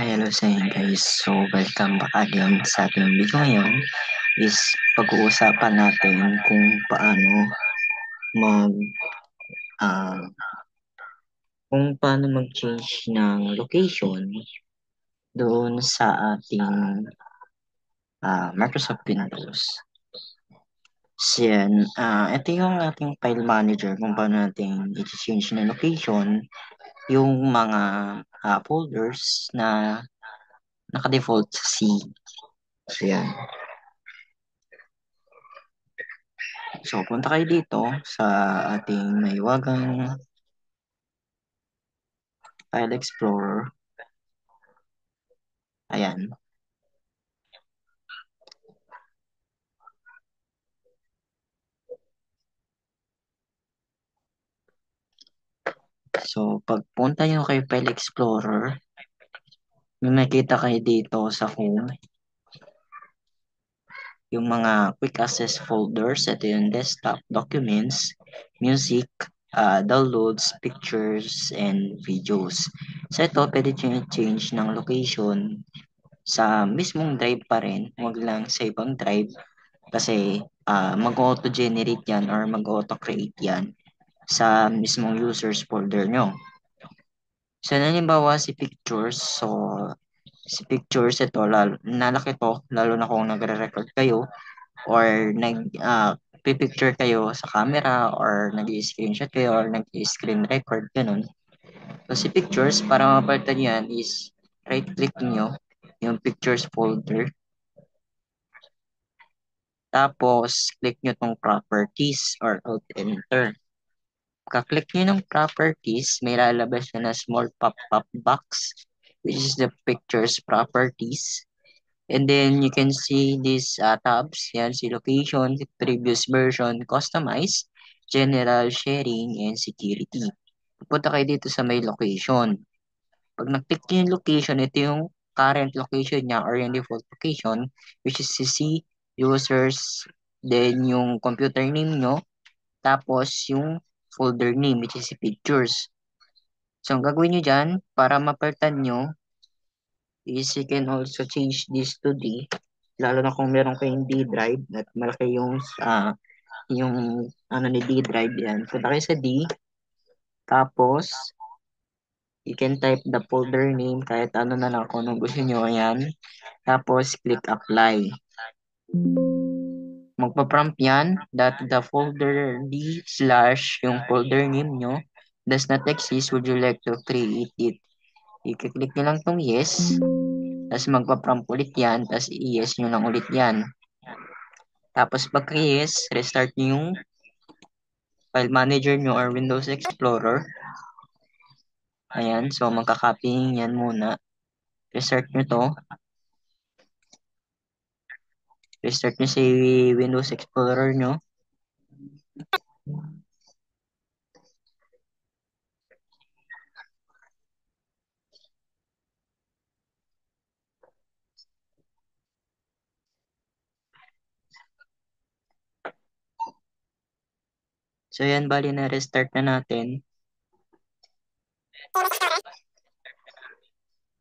Hi, hello sa inyo guys. So, welcome back again sa ating video ngayon is pag-uusapan natin kung paano mag ah, kung paano mag-change ng location doon sa ating Microsoft Windows. So, yan, ito yung ating file manager kung paano natin i-change na location yung mga folders na naka-default sa C. So, yan. So, punta kayo dito sa ating naiwagang File Explorer. Ayan. So, pagpunta nyo kay File Explorer, may makita kayo dito sa home, yung mga quick access folders. Ito yung desktop, documents, music, downloads, pictures, and videos. So, ito, pwede nyo change ng location sa mismong drive pa rin, huwag lang sa ibang drive kasi mag-auto-generate yan or mag-auto-create yan sa mismong users folder nyo. So, halimbawa si pictures. So, si pictures ito, nalaki to, lalo na kung nagre-record kayo or pipicture kayo sa camera or nag-screenshot kayo or nag-screen record, ganun. So, si pictures, para mapalitan yan is right-click nyo yung pictures folder. Tapos, click nyo tong properties or alt-enter. Pagka-click nyo ng properties, may lalabas na small pop-up box, which is the pictures properties. And then, you can see these tabs. Yan, si location, previous version, customize, general, sharing, and security. Pupunta kayo dito sa may location. Pag nag-click nyo yung location, ito yung current location niya or yung default location, which is si users, then yung computer name nyo, tapos yung folder name, which is si pictures. So, ang gagawin nyo dyan, para mapalitan nyo, is you can also change this to D, lalo na kung meron kayong D drive at malaki yung ano ni D drive yan. Punta kayo sa D, tapos, you can type the folder name, kahit ano na lang kung anong gusto nyo, ayan. Tapos, click apply. Magpa-prompt yan that the folder D slash yung folder name nyo does not exist. Would you like to create it? I-click nyo lang tong yes. Tapos magpa-prompt ulit yan. Tapos i-yes nyo lang ulit yan. Tapos pagka-yes, restart nyo yung file manager nyo or Windows Explorer. Ayan. So magka-copying yan muna. Restart nyo to. Restart nyo si Windows Explorer nyo. So yan, bali na restart na natin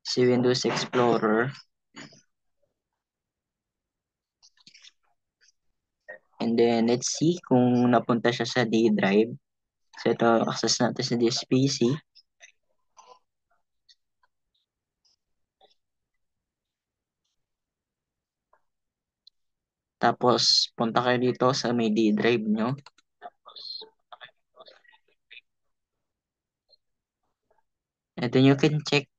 si Windows Explorer. And then, let's see kung napunta siya sa D drive. So, ito, access natin sa this PC. Tapos, punta kayo dito sa may D drive nyo. And then, you can check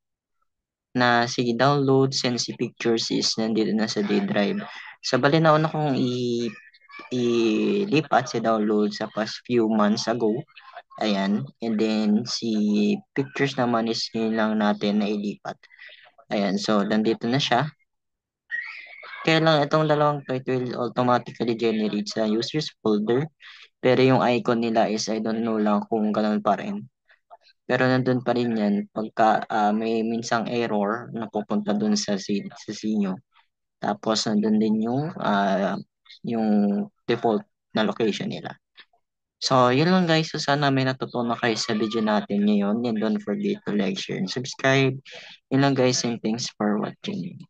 na si downloads and si pictures is nandito na sa D drive. So, bali na una kong ilipat si download sa past few months ago. Ayan. And then, si pictures naman is yun lang natin na ilipat. Ayan. So, nandito na siya. Kaya lang itong dalawang to, it will automatically generate sa users folder. Pero yung icon nila is I don't know lang kung ganun pa rin. Pero nandun pa rin yan pagka may minsang error na pupunta dun sa sinyo. Tapos nandun din yung default na location nila. So, yun lang guys. So, sana may natutunan kayo sa video natin ngayon. And don't forget to like, share, and subscribe. Yun lang guys, and thanks for watching.